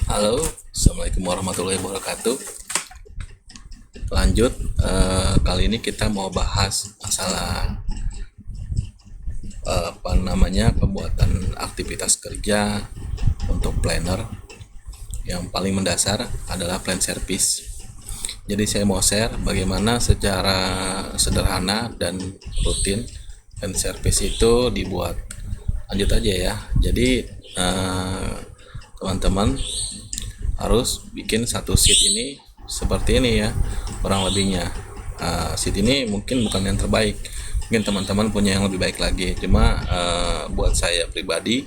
Halo, Assalamualaikum warahmatullahi wabarakatuh. Lanjut, kali ini kita mau bahas masalah pembuatan aktivitas kerja untuk planner. Yang paling mendasar adalah plan service. Jadi saya mau share bagaimana secara sederhana dan rutin plan service itu dibuat. Lanjut aja ya. Jadi teman-teman harus bikin satu sheet ini seperti ini ya, kurang lebihnya. Sheet ini mungkin bukan yang terbaik, mungkin teman-teman punya yang lebih baik lagi, cuma buat saya pribadi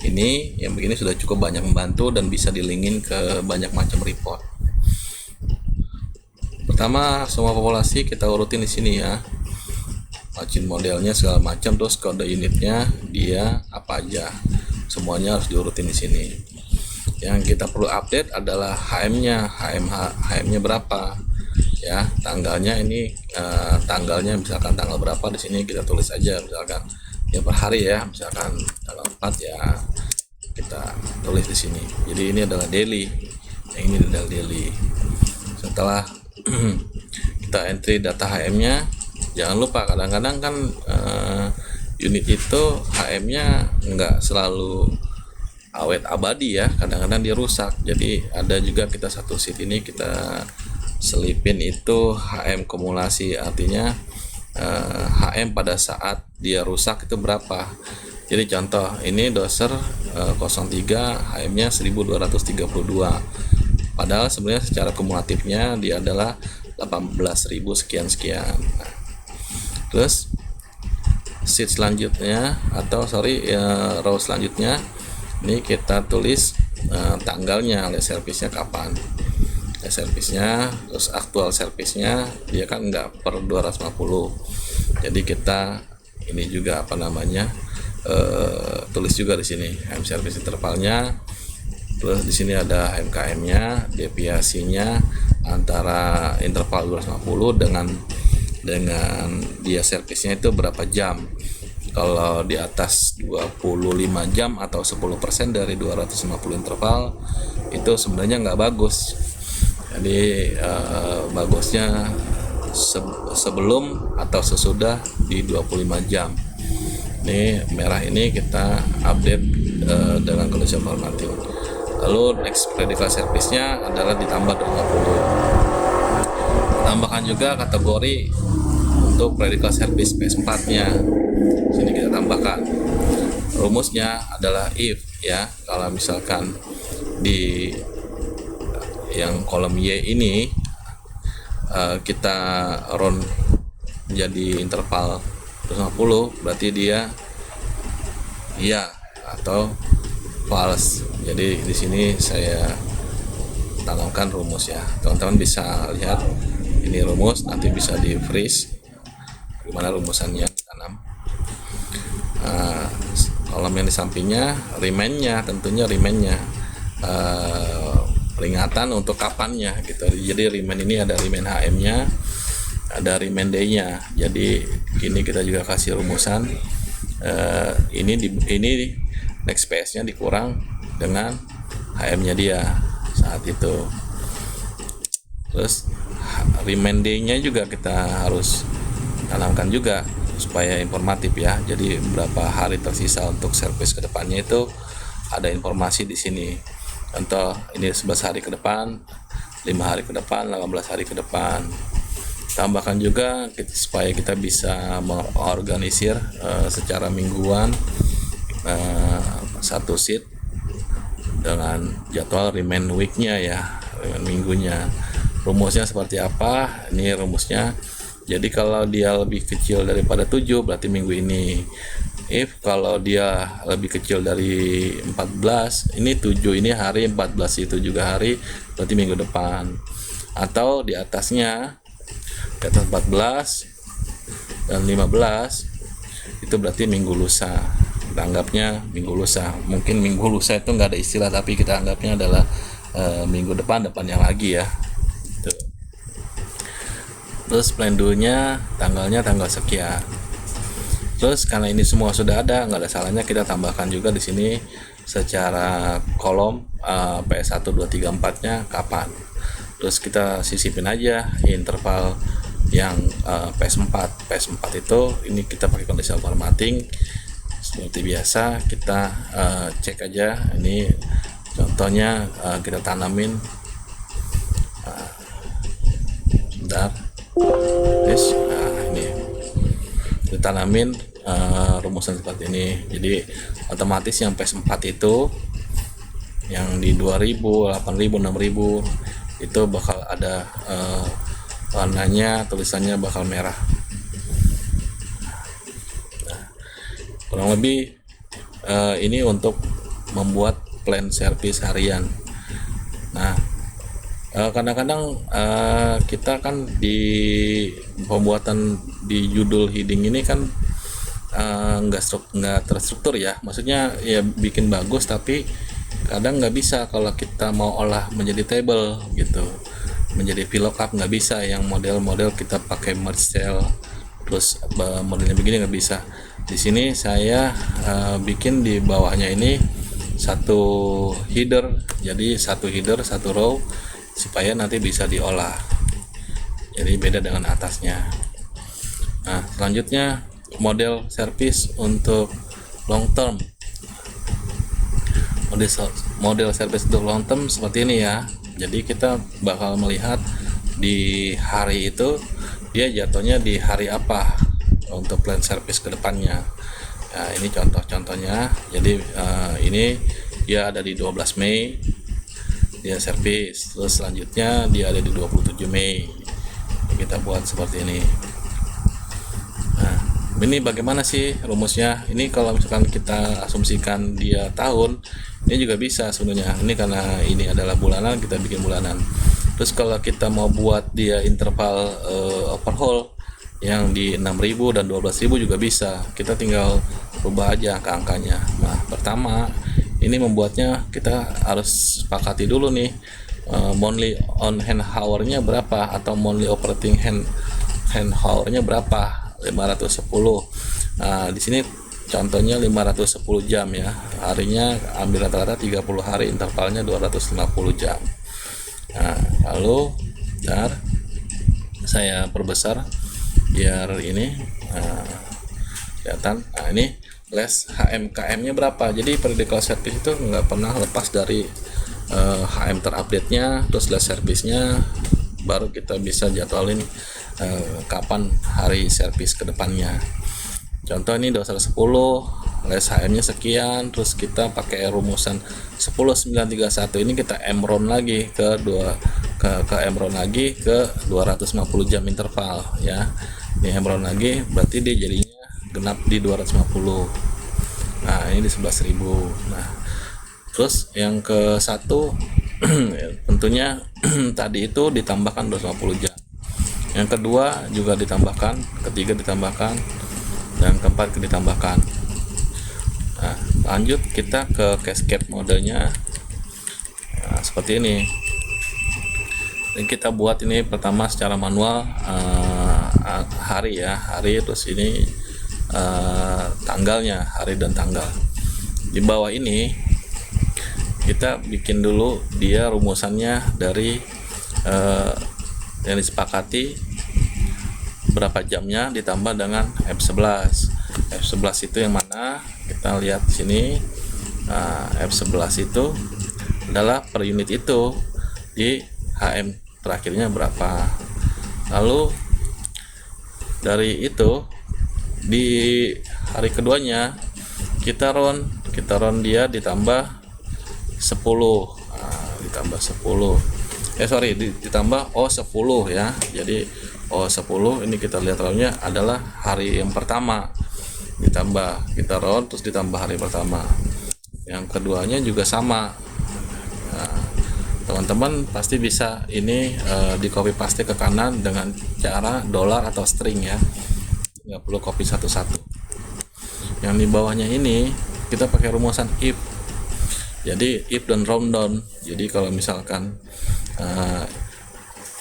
ini yang begini sudah cukup banyak membantu dan bisa dilingin ke banyak macam report. Pertama, semua populasi kita urutin di sini ya, margin modelnya segala macam, terus kode unitnya dia apa aja, semuanya harus diurutin di sini. Yang kita perlu update adalah HM-nya, HM-nya berapa ya, tanggalnya ini tanggalnya misalkan tanggal berapa, di sini kita tulis aja misalkan ya per hari ya, misalkan tanggal 4 ya kita tulis di sini. Jadi ini adalah daily, yang ini adalah daily. Setelah kita entry data HM-nya, jangan lupa kadang-kadang kan unit itu HM-nya nggak selalu awet abadi ya, kadang-kadang dia rusak. Jadi ada juga kita satu sheet ini kita selipin itu HM kumulasi, artinya HM pada saat dia rusak itu berapa. Jadi contoh ini doser 03 HM-nya 1232, padahal sebenarnya secara kumulatifnya dia adalah 18.000 sekian. Nah, terus sheet selanjutnya row selanjutnya ini kita tulis tanggalnya, oleh servisnya kapan, servisnya, terus aktual servisnya dia kan enggak per 250. Jadi kita ini juga tulis juga di sini HM service intervalnya. Terus di sini ada HMKM-nya, deviasinya antara interval 250 dengan dia servisnya itu berapa jam. Kalau di atas 25 jam atau 10% dari 250 interval itu sebenarnya nggak bagus. Jadi bagusnya sebelum atau sesudah di 25 jam. Ini merah ini kita update dengan kondisi normatif. Lalu next predicate service-nya adalah ditambah 20. Tambahkan juga kategori untuk predicate service PS4-nya. Sini kita tambahkan. Rumusnya adalah if ya. Kalau misalkan di yang kolom Y ini kita run menjadi interval 250, berarti dia iya atau false. Jadi di sini saya tanamkan rumus ya. Teman-teman bisa lihat ini rumus, nanti bisa di freeze gimana rumusannya tanam. Kolom yang di sampingnya remind-nya, tentunya remind-nya peringatan untuk kapannya gitu. Jadi remind ini ada remind HM-nya, ada remind day-nya. Jadi gini kita juga kasih rumusan ini next PS-nya dikurang dengan HM-nya dia saat itu. Terus remind day-nya juga kita harus tanamkan juga supaya informatif ya. Jadi berapa hari tersisa untuk service kedepannya itu ada informasi di sini. Contoh ini 11 hari ke depan, 5 hari ke depan, 18 hari ke depan. Tambahkan juga supaya kita bisa mengorganisir secara mingguan satu sheet dengan jadwal remind week-nya ya, remind minggunya. Rumusnya seperti apa? Ini rumusnya. Jadi kalau dia lebih kecil daripada 7 berarti minggu ini. If kalau dia lebih kecil dari 14, ini 7 ini hari, 14 itu juga hari, berarti minggu depan. Atau di atasnya, di atas 14 dan 15 itu berarti minggu lusa. Kita anggapnya minggu lusa. Mungkin minggu lusa itu nggak ada istilah, tapi kita anggapnya adalah minggu depannya lagi ya. Terus plan do-nya tanggalnya tanggal sekian. Terus karena ini semua sudah ada, nggak ada salahnya kita tambahkan juga di sini secara kolom 1 2 3 4-nya kapan. Terus kita sisipin aja interval yang PS4 itu ini kita pakai conditional formatting seperti biasa. Kita cek aja ini contohnya, kita tanamin bentar guys. Ini kita tanamin rumusan seperti ini. Jadi otomatis yang PS4 itu yang di 2000, 8000, 6000 itu bakal ada warnanya, tulisannya bakal merah. Nah, kurang lebih ini untuk membuat plan service harian. Nah, kadang-kadang kita kan di pembuatan di judul heading ini kan nggak terstruktur ya, maksudnya ya bikin bagus tapi kadang nggak bisa kalau kita mau olah menjadi table gitu, menjadi VLOOKUP nggak bisa. Yang model-model kita pakai merge cell terus modelnya begini nggak bisa. Di sini saya bikin di bawahnya ini satu header, jadi satu header satu row supaya nanti bisa diolah, jadi beda dengan atasnya. Nah, selanjutnya model service untuk long term. Model service untuk long term seperti ini ya. Jadi kita bakal melihat di hari itu dia jatuhnya di hari apa untuk plan service ke depannya. Nah, ini contoh-contohnya. Jadi ini dia ada di 12 Mei dia service, terus selanjutnya dia ada di 27 Mei. Kita buat seperti ini. Nah, ini bagaimana sih rumusnya? Ini kalau misalkan kita asumsikan dia tahun, ini juga bisa sebenarnya. Ini karena ini adalah bulanan, kita bikin bulanan. Terus kalau kita mau buat dia interval overhaul yang di 6000 dan 12000 juga bisa. Kita tinggal rubah aja angka-angkanya. Nah, pertama ini membuatnya kita harus sepakati dulu nih monthly on hand hour-nya berapa atau monthly operating hand hour-nya berapa, 510. Nah, di sini contohnya 510 jam ya. Harinya ambil rata-rata 30 hari, intervalnya 250 jam. Nah, lalu saya perbesar biar ini kelihatan. Nah, ini less HMKM-nya berapa. Jadi periodical service itu nggak pernah lepas dari HM terupdate-nya, terus less service-nya, baru kita bisa jadwalin kapan hari service ke depannya. Contoh ini 2110, less HM-nya sekian, terus kita pakai rumusan 10931. Ini kita emron lagi ke emron lagi ke 250 jam interval ya. Ini emron lagi berarti dia jadinya genap di 250. Nah, ini di 11.000. Nah, terus yang ke satu tentunya tadi itu ditambahkan 250 jam. Yang kedua juga ditambahkan, ketiga ditambahkan, dan keempat ditambahkan. Nah, lanjut kita ke cascade modenya. Nah, seperti ini. Dan kita buat ini pertama secara manual hari ya, hari, terus ini tanggalnya, hari dan tanggal. Di bawah ini kita bikin dulu dia rumusannya dari yang disepakati berapa jamnya ditambah dengan F11. F11 itu yang mana? Kita lihat di sini. Nah, F11 itu adalah per unit itu di HM terakhirnya berapa. Lalu dari itu di hari keduanya kita round dia ditambah 10. Nah, ditambah 10. Ditambah O10 ya. Jadi O10 ini kita lihat roundnya adalah hari yang pertama, ditambah kita round terus ditambah hari pertama. Yang keduanya juga sama. Nah, teman-teman pasti bisa ini di copy paste ke kanan dengan cara dolar atau string ya, nggak perlu copy satu-satu. Yang di bawahnya ini kita pakai rumusan if. Jadi if dan round down. Jadi kalau misalkan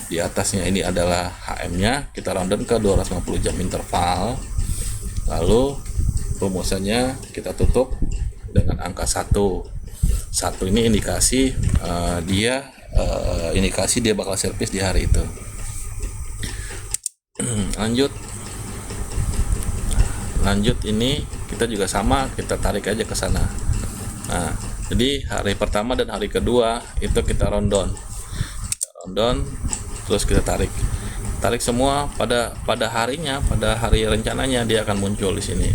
di atasnya ini adalah HM-nya, kita round down ke 250 jam interval. Lalu rumusannya kita tutup dengan angka 1. satu ini indikasi dia bakal servis di hari itu. lanjut ini kita juga sama, kita tarik aja ke sana. Nah, jadi hari pertama dan hari kedua itu kita rundown, terus kita tarik semua pada harinya, pada hari rencananya dia akan muncul di sini.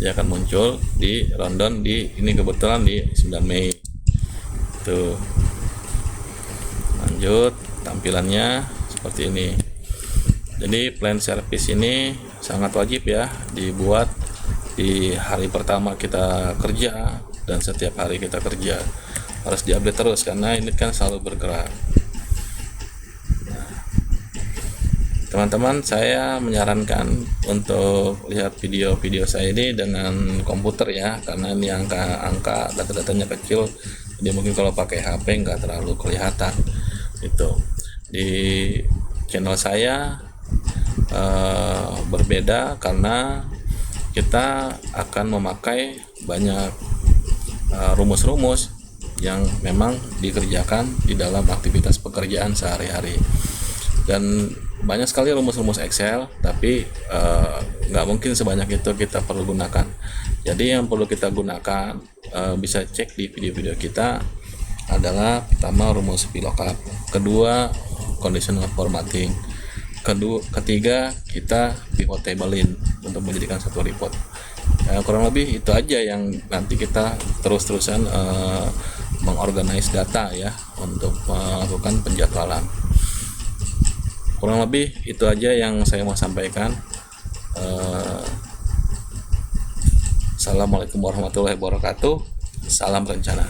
Dia akan muncul di rundown ini kebetulan di 9 Mei. Tuh. Lanjut, tampilannya seperti ini. Jadi plan service ini sangat wajib ya dibuat di hari pertama kita kerja, dan setiap hari kita kerja harus diupdate terus karena ini kan selalu bergerak. Teman-teman, saya menyarankan untuk lihat video-video saya ini dengan komputer ya, karena ini angka data-datanya kecil, jadi mungkin kalau pakai HP nggak terlalu kelihatan. Itu di channel saya berbeda karena kita akan memakai banyak rumus-rumus yang memang dikerjakan di dalam aktivitas pekerjaan sehari-hari, dan banyak sekali rumus-rumus Excel, tapi nggak mungkin sebanyak itu kita perlu gunakan. Jadi yang perlu kita gunakan, bisa cek di video-video kita, adalah pertama rumus VLOOKUP, kedua conditional formatting, ketiga kita pivot tablein untuk menjadikan satu report. Kurang lebih itu aja yang nanti kita terus-terusan mengorganize data ya untuk melakukan penjadwalan. Kurang lebih itu aja yang saya mau sampaikan. Assalamualaikum warahmatullahi wabarakatuh. Salam rencana.